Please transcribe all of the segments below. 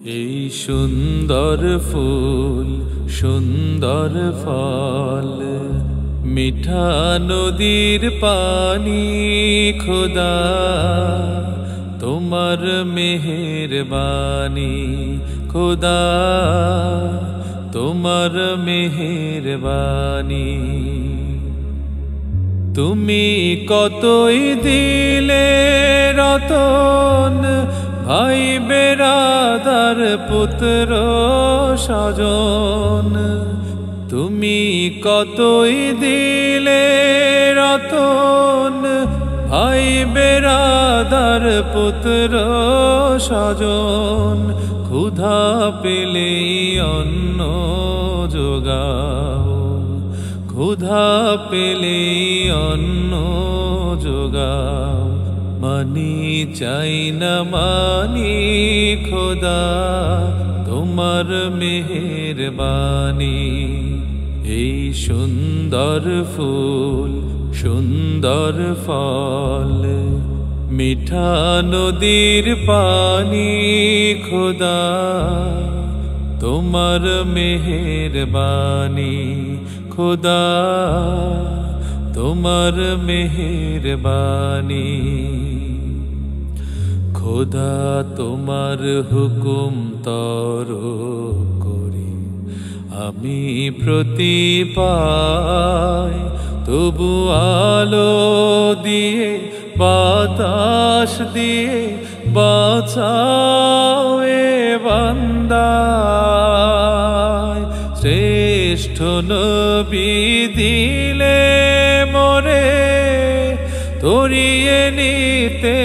এই সুন্দর ফুল সুন্দর ফল, মিঠা নদীর পানি খোদা তোমার মেহেরবানি, খোদা তোমার মেহেরবানি। তুমি কতই দিলে রতন, ভাই বেরাদার পুত্র স্বজন। তুমি কতই দিলে রতন, ভাই বেরাদার পুত্র স্বজন। ক্ষুধা পেলেই অন্ন যোগাও, ক্ষুধা পেলেই অন্ন যোগাও। মানি চাই না মানি খোদা তোমার মেহেরবানি। এই সুন্দর ফুল সুন্দর ফল, মিঠা নদীর পানি খোদা তোমার মেহেরবানি, খোদা তোমার মেহেরবানি। খোদা তোমার হুকুম তর করি আমি প্রতি পাই, তবু আলো দিয়ে বাতাস দিয়ে বাঁচাও এ বান্দায়। শ্রেষ্ঠ নবী দিলে মোরে তরিয়ে নিতে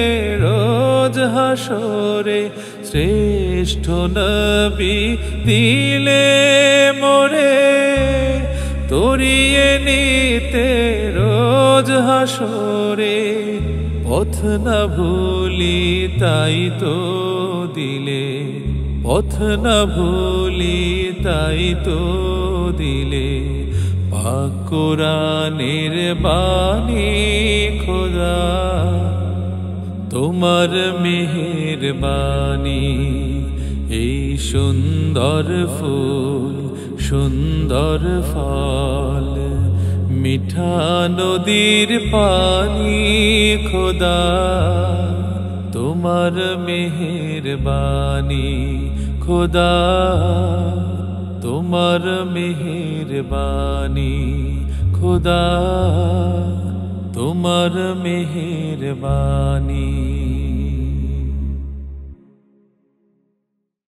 রোজ হাসরে। শ্রেষ্ঠ নবী দিলে মোরে তরিয়ে নিতে রোজ হাসরে। পথ না ভুলি তাই তো দিলে, পথ না ভুলি তাই তো দিলে। পাক কোরআনের বাণী খোদা তোমার মেহেরবানি। এই সুন্দর ফুল সুন্দর ফল, মিঠা নদীর পানি খোদা তোমার মেহেরবানি, খোদা তোমার মেহেরবানি, খোদা তোমার মেহেরবানি।